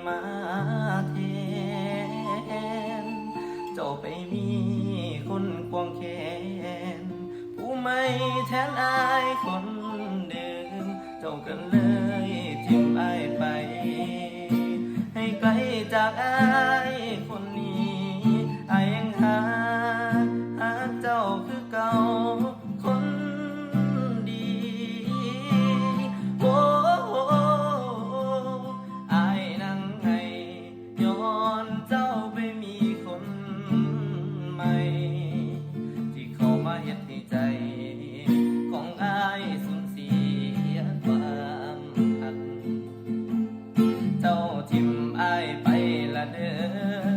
มาแทนเจ้าไปมีคนควงแขนผู้ไม่แทนอายคนเดิมเจ้ากันเลยทิ้งอายไปให้ไกลจากอายคนนี้อายยังหาเจ้าคือเก่าคนดีโอ้อายนั่งให้ย้อนเจ้าไปมีคนใหม่ที่เข้ามาเฮ็ดให้ใจของอายสูญเสียความหักเจ้าทิ่มอายไปละเด้อ